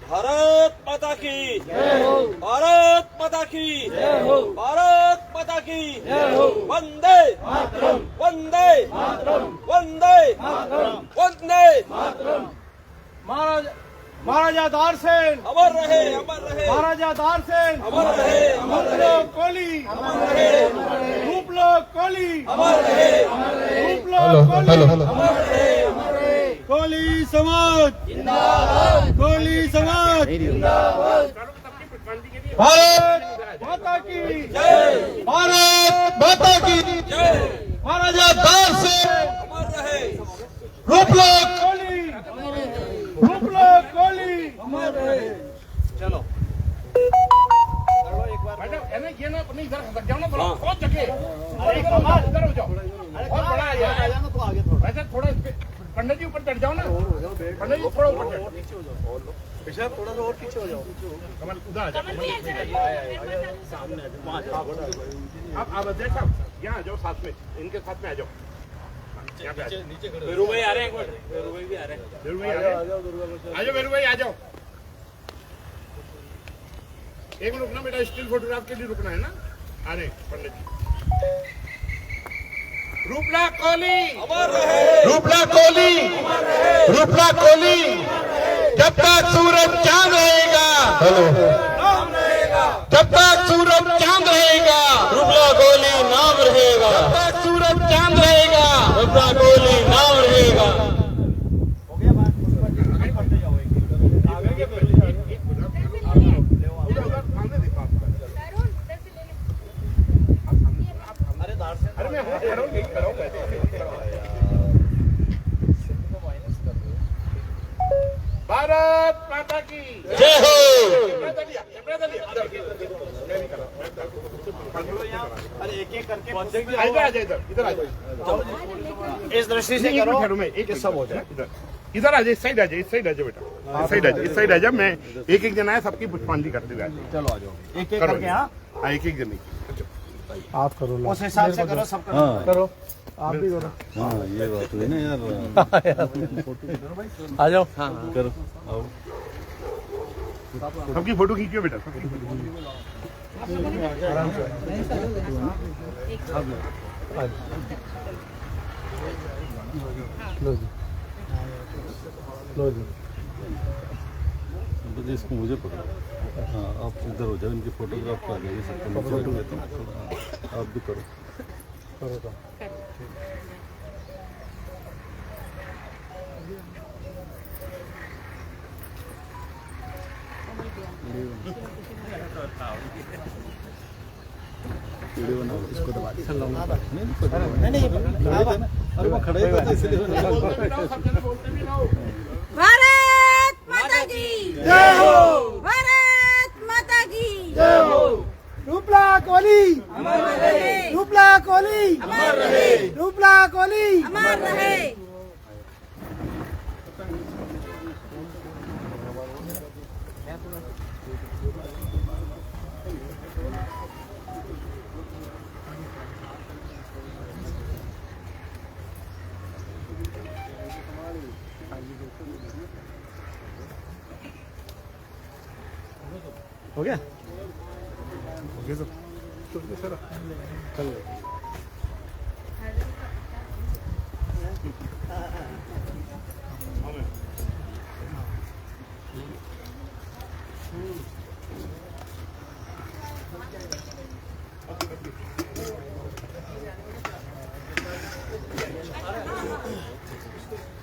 भारत माता की जय हो, भारत माता की जय हो, भारत माता की जय हो, वंदे मातरम, वंदे मातरम, वंदे मातरम, वंदे मातरम। महाराजा दारसेन अमर रहे, अमर रहे, महाराजा दारसेन अमर रहे, अमर रहे, कोहली अमर रहे, रूपलोक कोहली अमर रहे, रूपलोक कोहली अमर रहे, अमर रहे। कोहली समाज जिंदाबाद, कोहली समाज जिंदाबाद। भारत माता की जय, भारत माता की जय, महाराजा दारसेन अमर रहे, रूपलोक कोहली रूपलोक कोहली अमर रहे। चलो ये ना अपने इधर खसक जाओ ना, थोड़ा बहुत जगह अरे कमाल इधर हो जाओ, बहुत बड़ा है यार, तो आगे थोड़ा वैसे थोड़ा पंडित जी ऊपर चढ़ जाओ ना, पंडित जी थोड़ा ऊपर चढ़ पिछले थोड़ा सा और पीछे हो जाओ, कमल उधर आ जाओ, सामने आप देखो यहाँ आ जाओ, साथ में इनके साथ में आ जाओ, नीचे वीरू भाई आ रहे हैं, वीरू भाई भी आ रहे हैं, वीरू भाई आ जाओ, वीरू भाई आ जाओ। एक मिनट रुकना बेटा, स्टिल फोटोग्राफ के लिए रुकना है ना। अरे पंडित जी, रूपला कोहली अमर रहे, रूपला कोहली रूपला कोहली जब तक सूरज चांद रहेगा, नाम रहेगा, जब तक सूरज चांद रहेगा, रूपला कोहली नाम रहेगा, जब तक सूरज चांद रहेगा, रूपला कोहली नाम रहेगा। अरे मैं भारत माता की जय हो। अरे एक एक करके इधर आ जाओ, इस दृष्टि से करो मैं एक सब हो जाए। इधर आ जाए, इस साइड आ जाए, इस साइड आ जाओ बेटा, इस साइड आ जाओ, इस साइड आ जाओ। मैं एक एक जन आया, सबकी पुष्पांजलि करते हुए आ जाओ। चलो आ जाओ एक एक करके। हाँ एक एक जन आप करो, उस हिसाब से करो, सब करो। हाँ। करो आप भी करो। हाँ ये बात हुई ना यार, आ जाओ। करो आओ। सबकी फोटो खींचियो बेटा। लो जी, लो जी। तो इसको मुझे पकड़ो। हाँ आप इधर हो जाओ, इनकी फोटोग्राफ आ जाएगी सबको, नीचे रख देता हूँ। आप भी करो। करो तो वीडियो बनाओ, इसको दबा दे। नहीं अरे वो खड़ा ही था इसलिए भारत माता की जय हो, भारत माता की जय हो। रूपला कोहली अमर रहे, रूपला कोहली अमर रहे, रूपला कोहली अमर रहे। हो गया।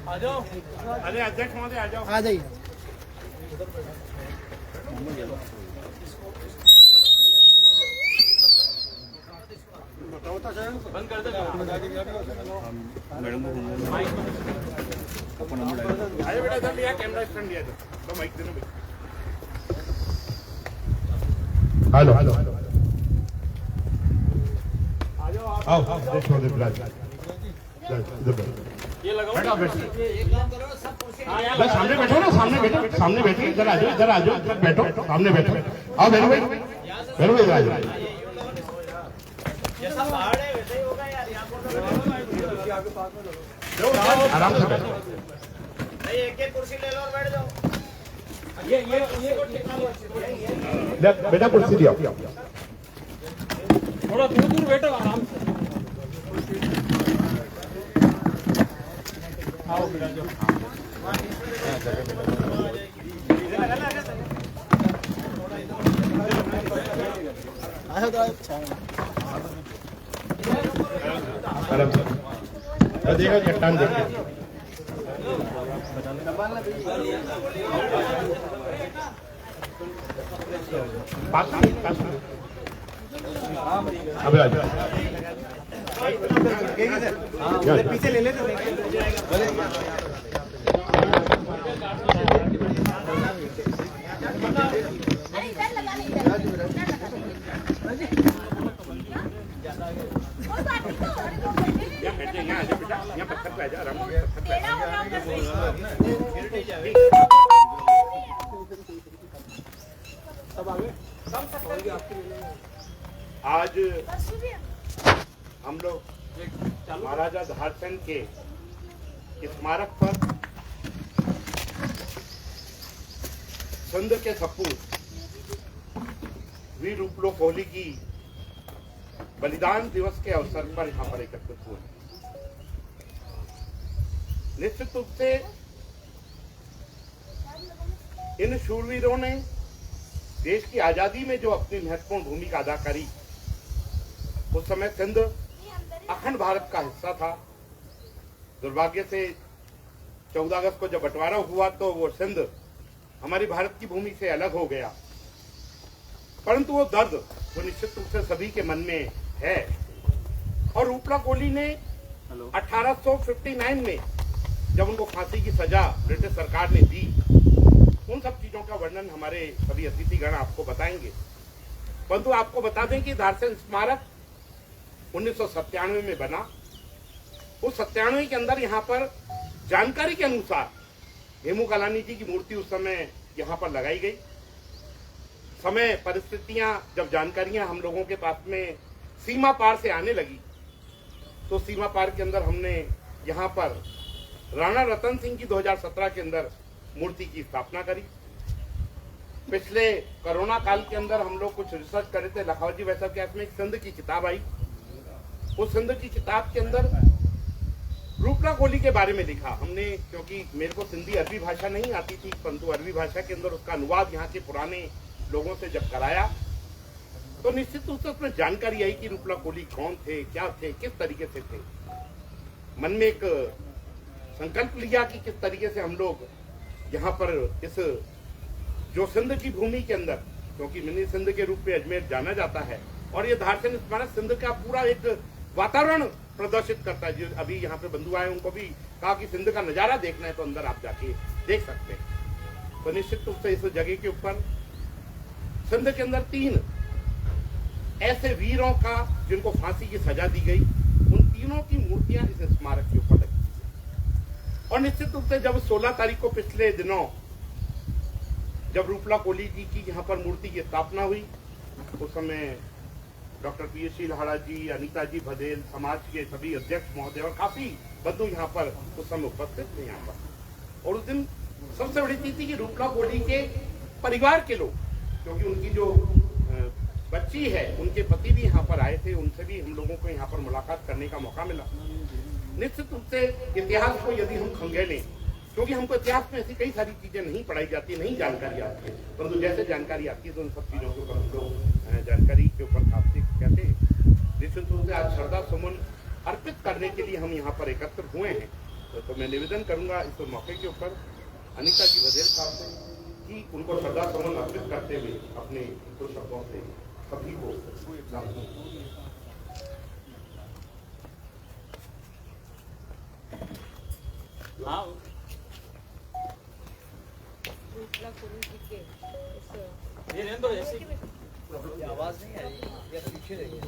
आ जाओ, अरे अध्यक्ष महोदय आ जाओ। आ जाइए। आइए बेटा, इधर लिया कैमरा स्टैंड लिया, तो माइक देना भाई। हेलो हेलो आओ अध्यक्ष महोदय बिराज, ये लगाओ, बैठो बैठो, बस सामने बैठो ना, सामने बैठो, सामने बैठो, इधर आ जाओ, इधर आ जाओ, इधर बैठो, सामने बैठो। आओ वेरू भाई, वेरू भाई इधर आ जाओ। आराम से बैठो। एक एक कुर्सी ले लो और बैठ जाओ। बेटा कुर्सी दिया। थोड़ा दूर दूर बैठो आराम से। आओ बेटा जो आराम से देखा चट्टान देखिए। अभी आ जाओ। पीछे ले लेते यहाँ पत्थर पे आ जा आराम से। आज हम लोग महाराजा धारचंद के स्मारक पर सिंध के सपूत वीर रूपलो कोहली की बलिदान दिवस के अवसर पर यहाँ पर एकत्रित हुए। निश्चित रूप से इन शूरवीरों ने देश की आजादी में जो अपनी महत्वपूर्ण भूमिका अदा करी, उस समय सिंध अखंड भारत का हिस्सा था। दुर्भाग्य से 14 अगस्त को जब बंटवारा हुआ तो वो सिंध हमारी भारत की भूमि से अलग हो गया, परंतु वो दर्द वो निश्चित रूप से सभी के मन में है। और रूपला कोहली ने 1859 में जब उनको फांसी की सजा ब्रिटिश सरकार ने दी, उन सब चीजों का वर्णन हमारे सभी अतिथिगण आपको बताएंगे। परंतु आपको बता दें कि धारचंद स्मारक 1997 में बना। उस 97 के अंदर यहाँ पर जानकारी के अनुसार हेमू कालानी जी की मूर्ति उस समय यहाँ पर लगाई गई। समय परिस्थितियां जब जानकारियां हम लोगों के पास में सीमा पार से आने लगी, तो सीमा पार के अंदर हमने यहाँ पर राणा रतन सिंह की 2017 के अंदर मूर्ति की स्थापना करी। पिछले कोरोना काल के अंदर हम लोग कुछ रिसर्च करे थे, लखावत जी वैसा के हाथ में एक सिंध की किताब आई। उस सिंध की किताब के अंदर रूपला कोहली के बारे में लिखा हमने, क्योंकि मेरे को सिंधी अरबी भाषा नहीं आती थी, परंतु अरबी भाषा के अंदर उसका अनुवाद यहाँ के पुराने लोगों से जब कराया तो निश्चित रूप से उसमें जानकारी आई कि रूपला कोहली कौन थे, क्या थे, किस तरीके से थे। मन में एक संकल्प लिया कि किस तरीके से हम लोग यहाँ पर इस जो सिंध की भूमि के अंदर, क्योंकि मिनी सिंध के रूप में अजमेर जाना जाता है, और ये धारचंद स्मारक सिंध का पूरा एक वातावरण प्रदर्शित करता है। जो अभी यहाँ पे बंधु आए उनको भी कहा कि सिंध का नजारा देखना है तो अंदर आप जाके देख सकते हैं। तो निश्चित रूप से इस जगह के ऊपर सिंध के अंदर 3 ऐसे वीरों का जिनको फांसी की सजा दी गई, उन तीनों की मूर्तियां इस स्मारक के ऊपर लगी। और निश्चित रूप से जब 16 तारीख को पिछले दिनों जब रूपला कोहली जी की यहाँ पर मूर्ति की स्थापना हुई, उस समय डॉक्टर पीएससी लाहड़ा जी, अनीता जी भदेल, समाज के सभी अध्यक्ष महोदय और काफी बंधु यहाँ पर उस समय उपस्थित थे यहाँ पर। और उस दिन सबसे बड़ी चीज थी कि रूपला कोहली के परिवार के लोग, क्योंकि उनकी जो बच्ची है उनके पति भी यहाँ पर आए थे, उनसे भी हम लोगों को यहाँ पर मुलाकात करने का मौका मिला। निश्चित रूप से इतिहास को यदि हम खंगेलें, क्योंकि हमको इतिहास में ऐसी कई सारी चीजें नहीं पढ़ाई जाती, नहीं जानकारी आती है, परंतु जैसे जानकारी आती है तो उन सब चीजों के ऊपर हम लोग जानकारी के ऊपर काफी कहते हैं। निश्चित रूप से आज श्रद्धा सुमन अर्पित करने के लिए हम यहाँ पर एकत्र हुए हैं। तो मैं निवेदन करूंगा इस मौके के ऊपर अनीता जी भदेल साहब से कि उनको श्रद्धा सुमन अर्पित करते हुए अपने कुछ शब्दों से सभी को आवाज नहीं आ रही, पीछे देखिए।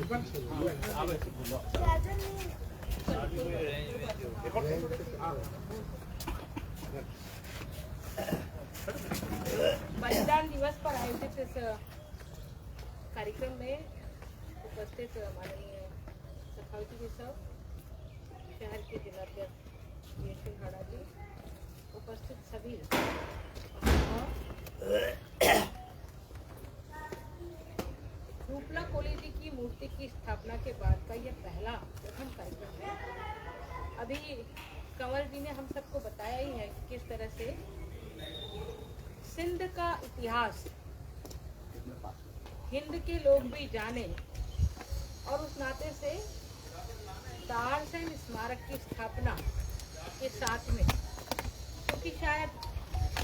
बलिदान दिवस पर आयोजित इस कार्यक्रम में उपस्थित माननीय सखावती जी साहब, शहर के जिलाध्यक्ष पीएससी लाहड़ा जी उपस्थित सभी रूपला कोली जी की मूर्ति की स्थापना के बाद का यह पहला प्रथम कार्यक्रम है। अभी कंवर जी ने हम सबको बताया ही है कि किस तरह से सिंध का इतिहास हिंद के लोग भी जाने और उस नाते से दाहड़ सेन स्मारक की स्थापना के साथ में, क्योंकि शायद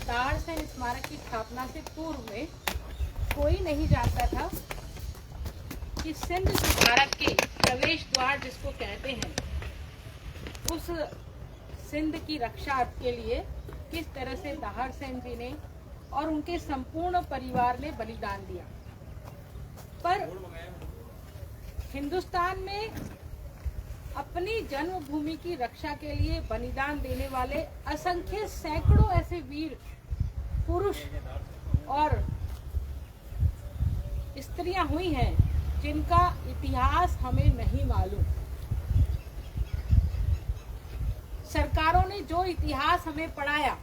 दाहड़ सेन स्मारक की स्थापना से पूर्व में कोई नहीं जानता था कि सिंध भारत के प्रवेश द्वार जिसको कहते हैं, उस सिंध की रक्षा के लिए किस तरह से दाहड़ सेन जी ने और उनके संपूर्ण परिवार ने बलिदान दिया। पर हिंदुस्तान में अपनी जन्मभूमि की रक्षा के लिए बलिदान देने वाले असंख्य सैकड़ों ऐसे वीर पुरुष और स्त्रियां हुई हैं जिनका इतिहास हमें नहीं मालूम। सरकारों ने जो इतिहास हमें पढ़ाया,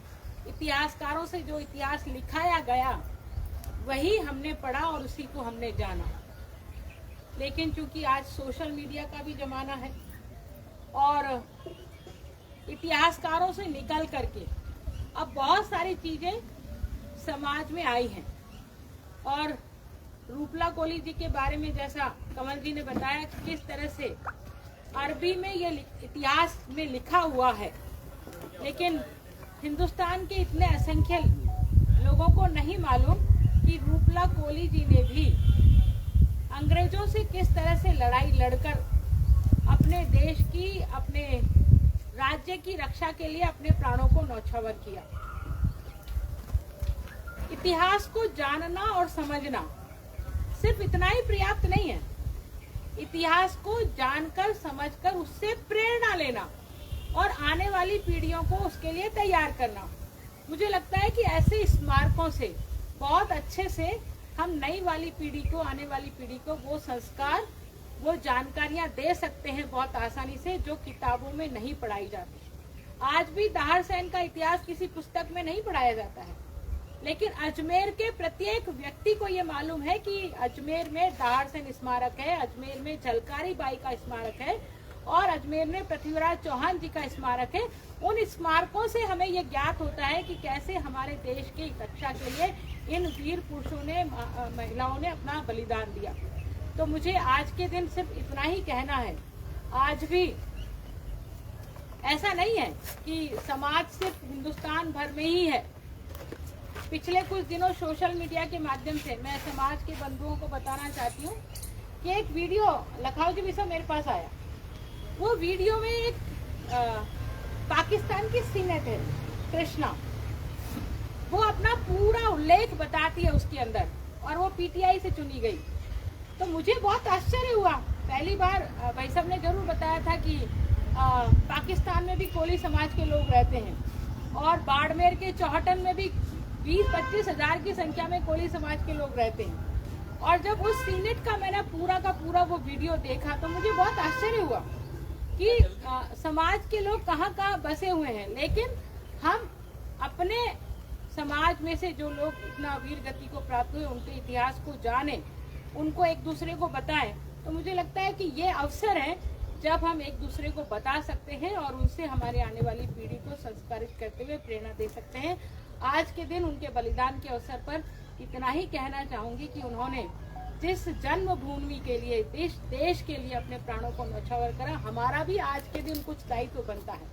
इतिहासकारों से जो इतिहास लिखाया गया, वही हमने पढ़ा और उसी को हमने जाना। लेकिन चूंकि आज सोशल मीडिया का भी जमाना है और इतिहासकारों से निकल करके अब बहुत सारी चीजें समाज में आई हैं और रूपला कोली जी के बारे में जैसा कंवर जी ने बताया कि किस तरह से अरबी में ये इतिहास में लिखा हुआ है, लेकिन हिंदुस्तान के इतने असंख्य लोगों को नहीं मालूम कि रूपला कोली जी ने भी अंग्रेजों से किस तरह से लड़ाई लड़कर अपने देश की, अपने राज्य की रक्षा के लिए अपने प्राणों को न्यौछावर किया। इतिहास को जानना और समझना सिर्फ इतना ही पर्याप्त नहीं है। इतिहास को जानकर समझकर उससे प्रेरणा लेना और आने वाली पीढ़ियों को उसके लिए तैयार करना। मुझे लगता है कि ऐसे स्मारकों से बहुत अच्छे से हम नई वाली पीढ़ी को, आने वाली पीढ़ी को वो संस्कार, वो जानकारियां दे सकते हैं बहुत आसानी से, जो किताबों में नहीं पढ़ाई जाती। आज भी दाहड़ सेन का इतिहास किसी पुस्तक में नहीं पढ़ाया जाता है, लेकिन अजमेर के प्रत्येक व्यक्ति को ये मालूम है कि अजमेर में दाहड़ सेन स्मारक है, अजमेर में झलकारी बाई का स्मारक है और अजमेर में पृथ्वीराज चौहान जी का स्मारक है। उन स्मारकों से हमें ये ज्ञात होता है कि कैसे हमारे देश की रक्षा के लिए इन वीर पुरुषों ने, महिलाओं ने अपना बलिदान दिया। तो मुझे आज के दिन सिर्फ इतना ही कहना है, आज भी ऐसा नहीं है कि समाज सिर्फ हिंदुस्तान भर में ही है। पिछले कुछ दिनों सोशल मीडिया के माध्यम से मैं समाज के बंधुओं को बताना चाहती हूँ कि एक वीडियो लखनऊ जी विषय मेरे पास आया। वो वीडियो में एक पाकिस्तान की सीनेटर कृष्णा, वो अपना पूरा उल्लेख बताती है उसके अंदर, और वो पीटीआई से चुनी गई। तो मुझे बहुत आश्चर्य हुआ। पहली बार भाई साहब ने जरूर बताया था कि पाकिस्तान में भी कोली समाज के लोग रहते हैं और बाड़मेर के चौहटन में भी 20-25 हजार की संख्या में कोली समाज के लोग रहते हैं। और जब उस सीनेट का मैंने पूरा का पूरा वो वीडियो देखा तो मुझे बहुत आश्चर्य हुआ कि समाज के लोग कहाँ कहाँ बसे हुए हैं, लेकिन हम अपने समाज में से जो लोग इतना वीर गति को प्राप्त हुए, उनके इतिहास को जाने, उनको एक दूसरे को बताएं। तो मुझे लगता है कि ये अवसर है जब हम एक दूसरे को बता सकते हैं और उनसे हमारे आने वाली पीढ़ी को संस्कारित करते हुए प्रेरणा दे सकते हैं। आज के दिन उनके बलिदान के अवसर पर इतना ही कहना चाहूंगी कि उन्होंने जिस जन्मभूमि के लिए, देश के लिए अपने प्राणों को न्यौछावर करा, हमारा भी आज के दिन कुछ दायित्व बनता है।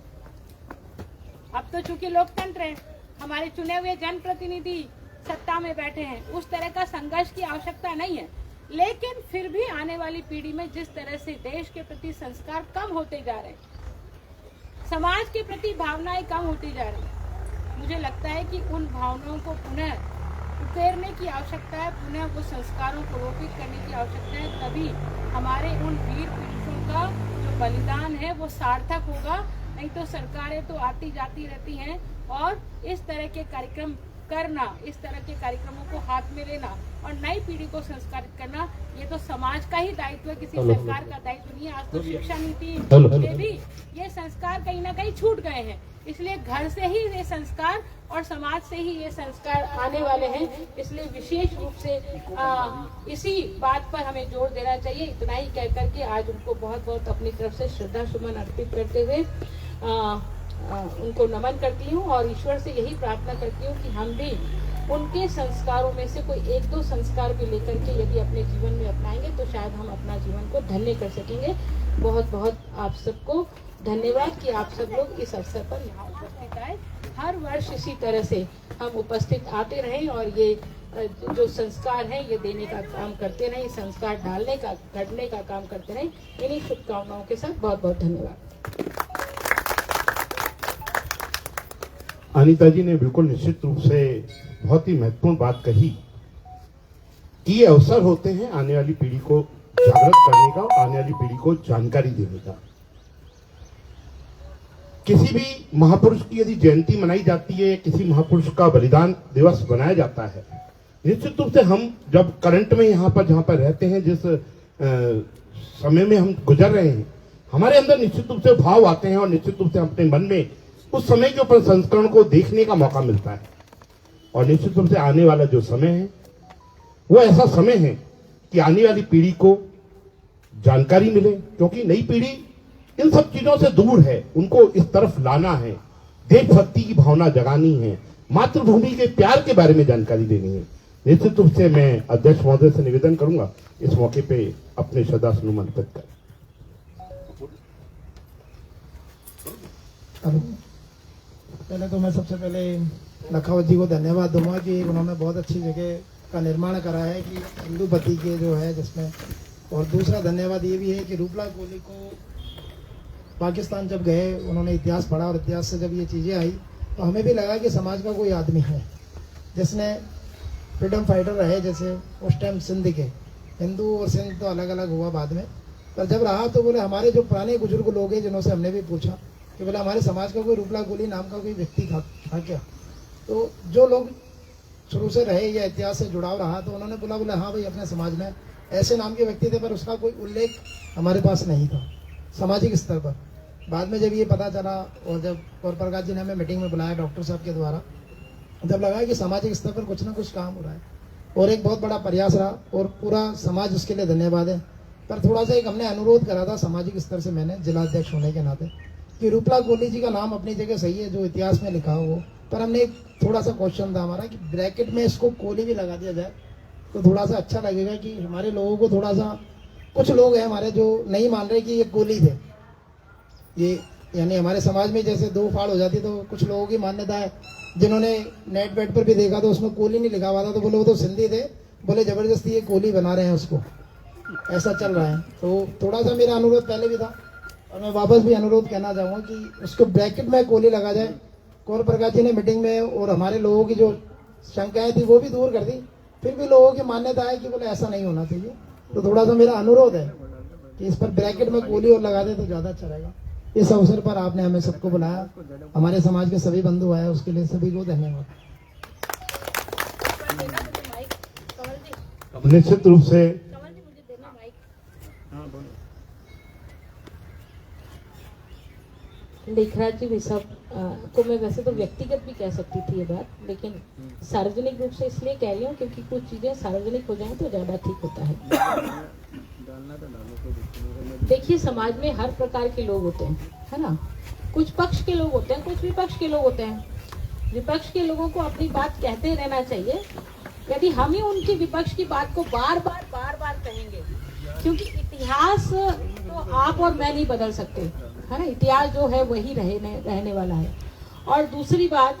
अब तो चूंकि लोकतंत्र है, हमारे चुने हुए जनप्रतिनिधि सत्ता में बैठे हैं, उस तरह का संघर्ष की आवश्यकता नहीं है। लेकिन फिर भी आने वाली पीढ़ी में जिस तरह से देश के प्रति संस्कार कम होते जा रहे हैं, समाज के प्रति भावनाएं कम होती जा रही है, मुझे लगता है कि उन भावनाओं को पुनः उकेरने की आवश्यकता है, पुनः वो संस्कारों को रोपित करने की आवश्यकता है। तभी हमारे उन वीर पुरुषों का जो बलिदान है वो सार्थक होगा। नहीं तो सरकारें तो आती जाती रहती हैं और इस तरह के कार्यक्रम करना, इस तरह के कार्यक्रमों को हाथ में लेना और नई पीढ़ी को संस्कारित करना, ये तो समाज का ही दायित्व है, किसी सरकार का दायित्व नहीं है। आज तो शिक्षा नीति में भी ये संस्कार कहीं ना कहीं छूट गए हैं। इसलिए घर से ही ये संस्कार और समाज से ही ये संस्कार आने वाले हैं। इसलिए विशेष रूप से इसी बात पर हमें जोर देना चाहिए। इतना ही कह करके आज उनको बहुत बहुत अपनी तरफ से श्रद्धा सुमन अर्पित करते हुए उनको नमन करती हूँ और ईश्वर से यही प्रार्थना करती हूँ कि हम भी उनके संस्कारों में से कोई एक दो संस्कार भी लेकर के यदि अपने जीवन में अपनाएंगे तो शायद हम अपना जीवन को धन्य कर सकेंगे। बहुत बहुत आप सबको धन्यवाद कि आप सब लोग इस अवसर पर यहाँ उपस्थित आए। हर वर्ष इसी तरह से हम उपस्थित आते रहें और ये जो संस्कार है ये देने का काम करते रहें, संस्कार डालने का गढ़ने का काम करते रहें। इन्हीं शुभकामनाओं के साथ बहुत बहुत धन्यवाद। अनीता जी ने बिल्कुल निश्चित रूप से बहुत ही महत्वपूर्ण बात कही कि ये अवसर होते हैं आने वाली पीढ़ी को जागृत करने का, आने वाली पीढ़ी को जानकारी देने का। किसी भी महापुरुष की यदि जयंती मनाई जाती है, किसी महापुरुष का बलिदान दिवस बनाया जाता है, निश्चित रूप से हम जब करंट में यहाँ पर जहाँ पर रहते हैं, जिस समय में हम गुजर रहे हैं, हमारे अंदर निश्चित रूप से भाव आते हैं और निश्चित रूप से अपने मन में उस समय के ऊपर संस्करण को देखने का मौका मिलता है। और निश्चित रूप से आने वाला जो समय है वो ऐसा समय है कि आने वाली पीढ़ी को जानकारी मिले, क्योंकि नई पीढ़ी इन सब चीजों से दूर है। उनको इस तरफ लाना है, देशभक्ति की भावना जगानी है, मातृभूमि के प्यार के बारे में जानकारी देनी है। निश्चित रूप से मैं अध्यक्ष महोदय से निवेदन करूंगा इस मौके पे अपने श्रद्धा सुमन अर्पित करें। पहले तो मैं सबसे पहले लखावत जी को धन्यवाद दूंगा कि उन्होंने बहुत अच्छी जगह का निर्माण करा है कि हिंदू पति के जो है जिसमें। और दूसरा धन्यवाद ये भी है कि रूपलाल कोहली को पाकिस्तान जब गए उन्होंने इतिहास पढ़ा और इतिहास से जब ये चीज़ें आई तो हमें भी लगा कि समाज का कोई आदमी है जिसने फ्रीडम फाइटर रहे। जैसे उस टाइम सिंध के, हिंदू और सिंध तो अलग अलग हुआ बाद में, पर जब रहा तो बोले हमारे जो पुराने बुजुर्ग लोग हैं जिन्होंने हमने भी पूछा कि बोले हमारे समाज का कोई रूपलाल कोहली नाम का कोई व्यक्ति था क्या। तो जो लोग शुरू से रहे या इतिहास से जुड़ाव रहा तो उन्होंने बोला हाँ भाई अपने समाज में ऐसे नाम के व्यक्ति थे, पर उसका कोई उल्लेख हमारे पास नहीं था सामाजिक स्तर पर। बाद में जब ये पता चला और जब कौर प्रकाश जी ने हमें मीटिंग में बुलाया डॉक्टर साहब के द्वारा, जब लगा कि सामाजिक स्तर पर कुछ ना कुछ काम हो रहा है और एक बहुत बड़ा प्रयास रहा और पूरा समाज उसके लिए धन्यवाद है। पर थोड़ा सा एक हमने अनुरोध करा था सामाजिक स्तर से, मैंने जिलाध्यक्ष होने के नाते, कि रूपलाल कोहली जी का नाम अपनी जगह सही है जो इतिहास में लिखा हो, पर हमने एक थोड़ा सा क्वेश्चन था हमारा कि ब्रैकेट में इसको कोहली भी लगा दिया जाए तो थोड़ा सा अच्छा लगेगा कि हमारे लोगों को थोड़ा सा, कुछ लोग हैं हमारे जो नहीं मान रहे कि ये कोहली थे, ये यानी हमारे समाज में जैसे दो फाड़ हो जाती तो कुछ लोगों की मान्यता है, जिन्होंने नेट वेट पर भी देखा तो उसमें कोहली नहीं लिखा हुआ था तो बोले वो तो सिंधी थे, बोले जबरदस्ती ये कोहली बना रहे हैं उसको, ऐसा चल रहा है। तो थोड़ा सा मेरा अनुरोध पहले भी था और मैं वापस भी अनुरोध कहना चाहूँगा कि उसको ब्रैकेट में कोहली लगा जाए। कौर प्रकाश जी ने मीटिंग में और हमारे लोगों की जो शंकाएं थी वो भी दूर कर दी, फिर भी लोगों की मान्यता है कि बोले ऐसा नहीं होना चाहिए। तो थोड़ा सा मेरा अनुरोध है कि इस पर ब्रैकेट में कोहली और लगा दे तो ज़्यादा अच्छा रहेगा। इस अवसर पर आपने हमें सबको बुलाया, हमारे समाज के सभी बंधु आए, उसके लिए सभी को धन्यवाद। निश्चित रूप से लेखराज जी भी सब को मैं वैसे तो व्यक्तिगत भी कह सकती थी ये बात, लेकिन सार्वजनिक रूप से इसलिए कह रही हूँ क्योंकि कुछ चीजें सार्वजनिक हो जाएं तो ज्यादा ठीक होता है। देखिए समाज में हर प्रकार के लोग होते हैं, है ना। कुछ पक्ष के लोग होते हैं, कुछ विपक्ष के लोग होते हैं। विपक्ष के लोगों को अपनी बात कहते रहना चाहिए। यदि हम ही उनकी विपक्ष की बात को बार बार कहेंगे, क्योंकि इतिहास तो आप और मैं नहीं बदल सकते, है ना। इतिहास जो है वही रहने वाला है। और दूसरी बात,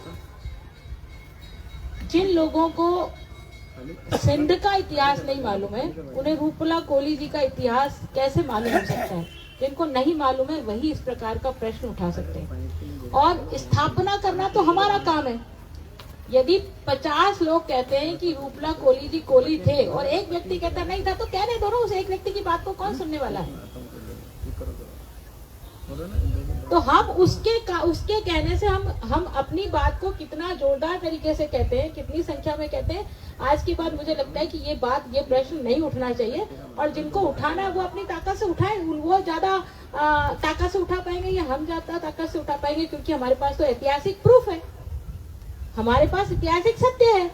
जिन लोगों को सिंध का इतिहास नहीं मालूम है उन्हें रूपलाल कोहली जी का इतिहास कैसे मालूम हो सकता है। जिनको नहीं मालूम है वही इस प्रकार का प्रश्न उठा सकते हैं। और स्थापना करना तो हमारा काम है। यदि 50 लोग कहते हैं कि रूपलाल कोहली जी कोहली थे और एक व्यक्ति कहता नहीं था, तो कहने दो ना, उस एक व्यक्ति की बात को कौन सुनने वाला है। तो हम उसके कहने से हम अपनी बात को कितना जोरदार तरीके से कहते हैं, कितनी संख्या में कहते हैं। आज के बाद मुझे लगता है कि ये प्रश्न नहीं उठना चाहिए, और जिनको उठाना है वो अपनी ताकत से उठाए। वो ज्यादा ताकत से उठा पाएंगे या हम ज्यादा ताकत से उठा पाएंगे, क्योंकि हमारे पास तो ऐतिहासिक प्रूफ है, हमारे पास ऐतिहासिक सत्य है।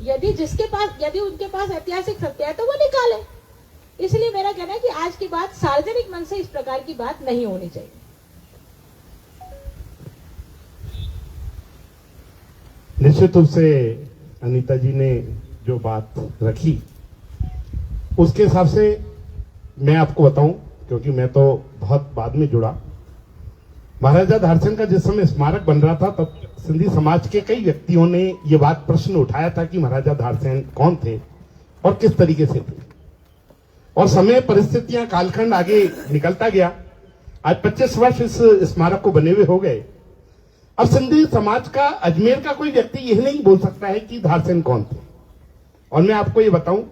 यदि उनके पास ऐतिहासिक सत्य है तो वो निकाले। इसलिए मेरा कहना है कि आज की बात सार्वजनिक मन से इस प्रकार की बात नहीं होनी चाहिए। निश्चित रूप से अनीता जी ने जो बात रखी उसके हिसाब से मैं आपको बताऊं, क्योंकि मैं तो बहुत बाद में जुड़ा। महाराजा धारचंद का जिस समय स्मारक बन रहा था तब सिंधी समाज के कई व्यक्तियों ने ये बात प्रश्न उठाया था कि महाराजा धारचंद कौन थे और किस तरीके से थे। और समय, परिस्थितियां, कालखंड आगे निकलता गया। आज 25 वर्ष इस स्मारक को बने हुए हो गए। अब सिंधी समाज का, अजमेर का कोई व्यक्ति यह नहीं बोल सकता है कि धारचंद कौन थे। और मैं आपको ये बताऊं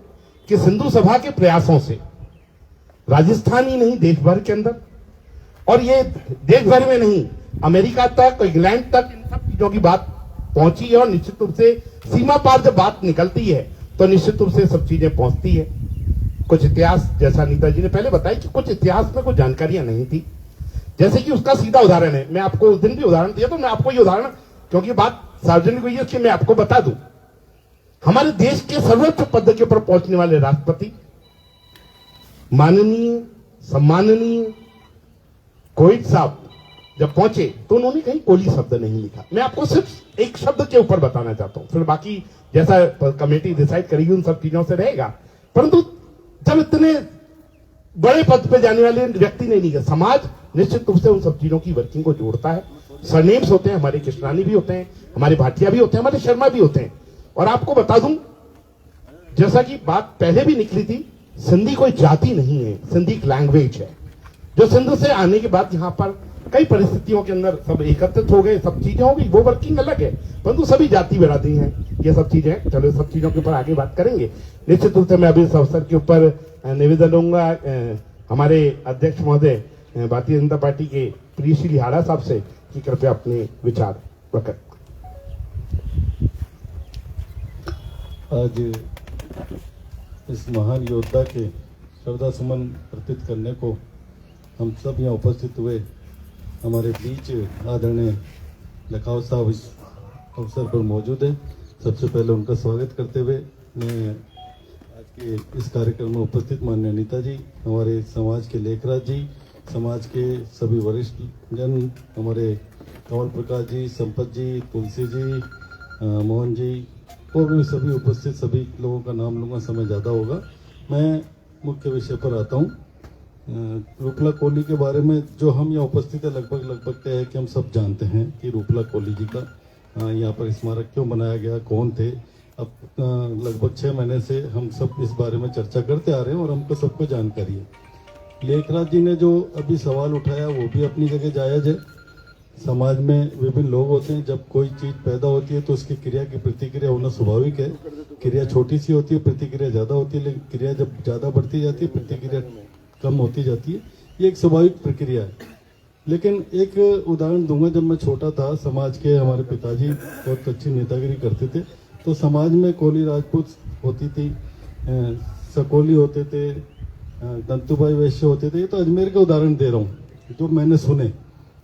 कि सिंधु सभा के प्रयासों से राजस्थान ही नहीं, देश भर के अंदर, और ये देश भर में नहीं, अमेरिका तक, इंग्लैंड तक इन सब चीजों की बात पहुंची है। और निश्चित रूप से सीमा पार जब बात निकलती है तो निश्चित रूप से सब चीजें पहुंचती है। कुछ इतिहास, जैसा नीता जी ने पहले बताया कि कुछ इतिहास में कुछ जानकारियां नहीं थी, जैसे कि उसका सीधा उदाहरण है। मैं आपको उस दिन भी उदाहरण दिया, तो मैं आपको ये उदाहरण, क्योंकि बात सार्वजनिक हुई है, कि मैं आपको बता दूं, हमारे देश के सर्वोच्च पद के ऊपर पहुंचने वाले राष्ट्रपति माननीय, सम्माननीय कोविंद साहब जब पहुंचे तो उन्होंने कहीं कोली शब्द नहीं लिखा। मैं आपको सिर्फ एक शब्द के ऊपर बताना चाहता हूं, फिर बाकी जैसा कमेटी डिसाइड करेगी उन सब चीजों से रहेगा। परंतु जब इतने बड़े पद पे जाने वाले व्यक्ति ने नहीं किया, समाज निश्चित रूप से उन सब चीजों की वर्किंग को जोड़ता है। सरनेम्स होते हैं, हमारे कृष्णानी भी होते हैं, हमारे भाटिया भी होते हैं, हमारे शर्मा भी होते हैं। और आपको बता दूं, जैसा कि बात पहले भी निकली थी, सिंधी कोई जाति नहीं है, सिंधी एक लैंग्वेज है, जो सिंध से आने के बाद यहाँ पर कई परिस्थितियों के अंदर सब एकत्रित हो गए, सब चीजें हो गई, वो वर्किंग अलग है, परंतु सभी जाति बिरादरी हैं, ये सब चीजें। चलो सब चीजों के ऊपर आगे बात करेंगे। निश्चित रूप से मैं अभी इस अवसर के ऊपर निवेदन दूंगा हमारे अध्यक्ष महोदय भारतीय जनता पार्टी के प्रिय श्री लिहाड़ा साहब से कि कृपया अपने विचार प्रकट। आज इस महान योद्धा के श्रद्धा सुमन अर्पित करने को हम सब यहाँ उपस्थित हुए। हमारे बीच आदरणीय लखावत साहब इस अवसर पर मौजूद हैं। सबसे पहले उनका स्वागत करते हुए मैं आज के इस कार्यक्रम में उपस्थित माननीय अनीता जी, हमारे समाज के लेखराज जी, समाज के सभी वरिष्ठ जन, हमारे कमल प्रकाश जी, संपत जी, तुलसी जी, मोहन जी, और भी सभी उपस्थित सभी लोगों का नाम लूँगा, समय ज़्यादा होगा। मैं मुख्य विषय पर आता हूँ। रूपला कोहली के बारे में जो हम यहाँ उपस्थित है, लगभग तय है कि हम सब जानते हैं कि रूपला कोहली जी का यहाँ पर स्मारक क्यों बनाया गया, कौन थे। अब लगभग 6 महीने से हम सब इस बारे में चर्चा करते आ रहे हैं और हमको सबको जानकारी है। लेखराज जी ने जो अभी सवाल उठाया वो भी अपनी जगह जायज़ है। समाज में विभिन्न लोग होते हैं, जब कोई चीज़ पैदा होती है तो उसकी क्रिया की प्रतिक्रिया होना स्वाभाविक है। क्रिया छोटी सी होती है, प्रतिक्रिया ज़्यादा होती है, लेकिन क्रिया जब ज़्यादा बढ़ती जाती है प्रतिक्रिया कम होती जाती है। ये एक स्वाभाविक प्रक्रिया है। लेकिन एक उदाहरण दूंगा, जब मैं छोटा था, समाज के हमारे पिताजी बहुत अच्छी नेतागिरी करते थे, तो समाज में कोली राजपूत होती थी, सकोली होते थे, दंतुभाई वैश्य होते थे। ये तो अजमेर के उदाहरण दे रहा हूँ जो मैंने सुने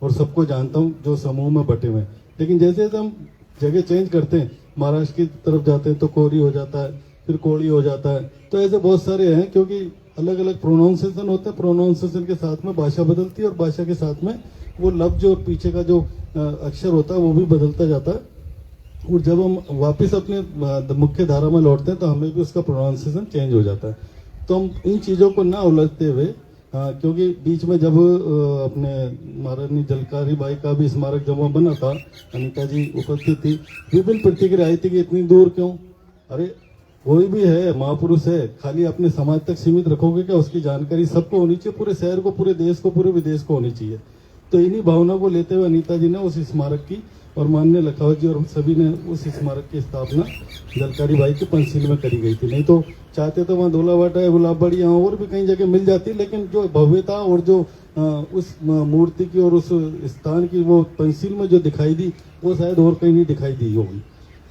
और सबको जानता हूँ जो समूह में बटे हुए। लेकिन जैसे जैसे हम जगह चेंज करते हैं, महाराष्ट्र की तरफ जाते हैं तो कोरी हो जाता है, फिर कोड़ी हो जाता है। तो ऐसे बहुत सारे हैं, क्योंकि अलग अलग प्रोनाउंसिएशन होते हैं। प्रोनाउंसिएशन के साथ में भाषा बदलती है और भाषा के साथ में वो लफ्ज और पीछे का जो अक्षर होता है वो भी बदलता जाता है। और जब हम वापस अपने मुख्य धारा में लौटते हैं तो हमें भी उसका प्रोनाउंसिएशन चेंज हो जाता है। तो हम इन चीज़ों को ना उलझते हुए, क्योंकि बीच में जब अपने महारानी जलकारी बाई का भी स्मारक जब वहाँ बना था, अनीता जी उपस्थित थी, विभिन्न प्रतिक्रिया आई थी कि इतनी दूर क्यों। अरे कोई भी है, महापुरुष है, खाली अपने समाज तक सीमित रखोगे क्या? उसकी जानकारी सबको होनी चाहिए, पूरे शहर को, पूरे देश को, पूरे विदेश को होनी चाहिए। तो इन्हीं भावना को लेते हुए अनीता जी ने उस स्मारक की और माननीय लखावत जी और हम सभी ने उस स्मारक की स्थापना जलकारी बाई की पंचशील में करी गई थी। नहीं तो चाहते तो वहाँ धोलावाटा है, गुलाबबाड़ी, यहाँ और भी कई जगह मिल जाती, लेकिन जो भव्यता और जो उस मूर्ति की और उस स्थान की वो तहसील में जो दिखाई दी वो शायद और कहीं नहीं दिखाई दी होगी।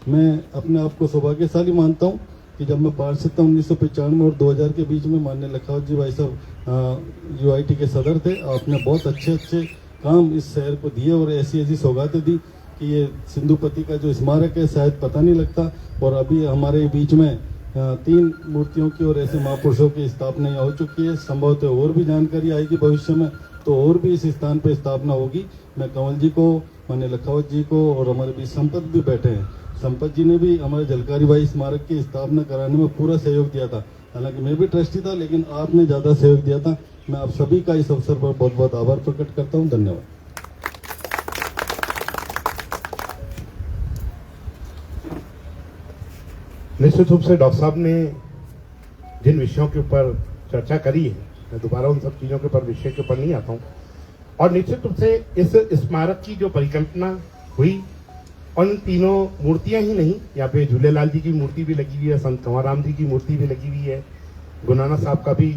मैं अपने आप को सौभाग्यशाली मानता हूँ कि जब मैं पार्षद था 1995 और 2000 के बीच में माननीय लखावत जी भाई साहब UIT के सदर थे, आपने बहुत अच्छे अच्छे काम इस शहर को दिए और ऐसी ऐसी सौगातें दी कि ये सिंधुपति का जो स्मारक है शायद पता नहीं लगता। और अभी हमारे बीच में 3 मूर्तियों की और ऐसे महापुरुषों की स्थापना हो चुकी है। संभवतः और भी जानकारी आएगी भविष्य में तो और भी इस स्थान पर स्थापना होगी। मैं कंवल जी को, माननीय लखावत जी को और हमारे बीच संपत भी बैठे हैं, संपत जी ने भी हमारे झलकारी भाई स्मारक की स्थापना कराने में पूरा सहयोग दिया था। हालांकि मैं भी ट्रस्टी था लेकिन आपने ज्यादा सहयोग दिया था। मैं आप सभी का इस अवसर पर बहुत बहुत आभार प्रकट करता हूं। धन्यवाद। निश्चित रूप से डॉक्टर साहब ने जिन विषयों के ऊपर चर्चा करी है, मैं दोबारा उन सब चीजों के ऊपर विषय के ऊपर नहीं आता हूं। और निश्चित रूप से इस स्मारक की जो परिकल्पना हुई और इन तीनों मूर्तियां ही नहीं, यहाँ पे झूलेलाल जी की मूर्ति भी लगी हुई है, संत कंवरराम जी की मूर्ति भी लगी हुई है, गुरुनानक साहब का भी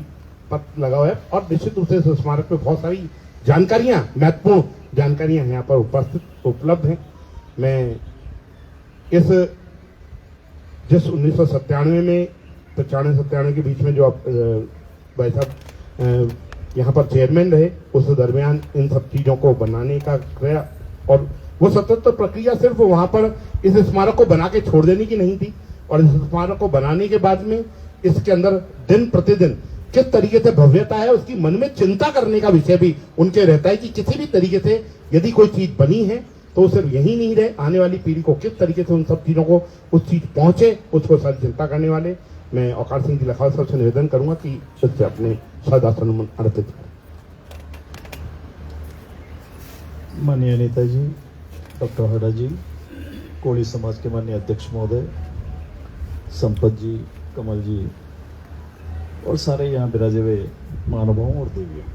पत्र लगा हुआ है। और निश्चित रूप से इस स्मारक पे बहुत सारी जानकारियां, महत्वपूर्ण जानकारियां यहाँ पर उपलब्ध हैं। मैं इस जिस 1997 में 95-97 के बीच में जो भाई साहब यहाँ पर चेयरमैन रहे, उस दरमियान इन सब चीजों को बनाने का किया और वो सतत प्रक्रिया सिर्फ वहां पर इस स्मारक को बना के छोड़ देने की नहीं थी। और इस स्मारक को बनाने के बाद में इसके अंदर दिन प्रतिदिन किस तरीके से भव्यता है उसकी मन में चिंता करने का विषय भी उनके रहता है कि किसी भी तरीके से यदि कोई चीज बनी है तो सिर्फ यही नहीं रहे, आने वाली पीढ़ी को किस तरीके से उन सब चीजों को उस चीज पहुंचे, उसको सारी चिंता करने वाले। मैं औकार सिंह जी लखावत साहब से निवेदन करूंगा कि इससे अपने श्रद्धासुमन अर्पित करें। माननीय नेताजी डॉक्टर हरा जी, कोली समाज के माननीय अध्यक्ष महोदय, संपत जी, कमल जी और सारे यहाँ विराजे हुए महानुभावों और देवियों,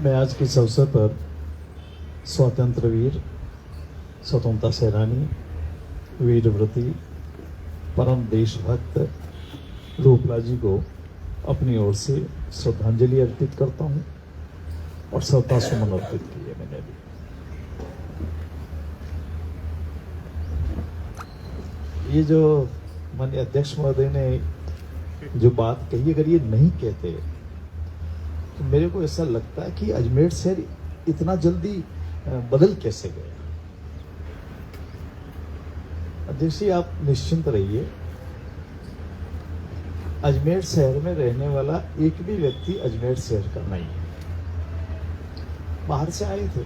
मैं आज के इस अवसर पर स्वतंत्र वीर, स्वतंत्रता सेनानी, वीरव्रती, परम देशभक्त रूपला जी को अपनी ओर से श्रद्धांजलि अर्पित करता हूँ और श्रद्धा सुमन अर्पित की है मैंने भी। ये जो माननीय अध्यक्ष महोदय ने जो बात कही, अगर ये नहीं कहते तो मेरे को ऐसा लगता है कि अजमेर शहर इतना जल्दी बदल कैसे गया। अध्यक्ष जी आप निश्चिंत रहिए, अजमेर शहर में रहने वाला एक भी व्यक्ति अजमेर शहर का नहीं है, बाहर से आए थे।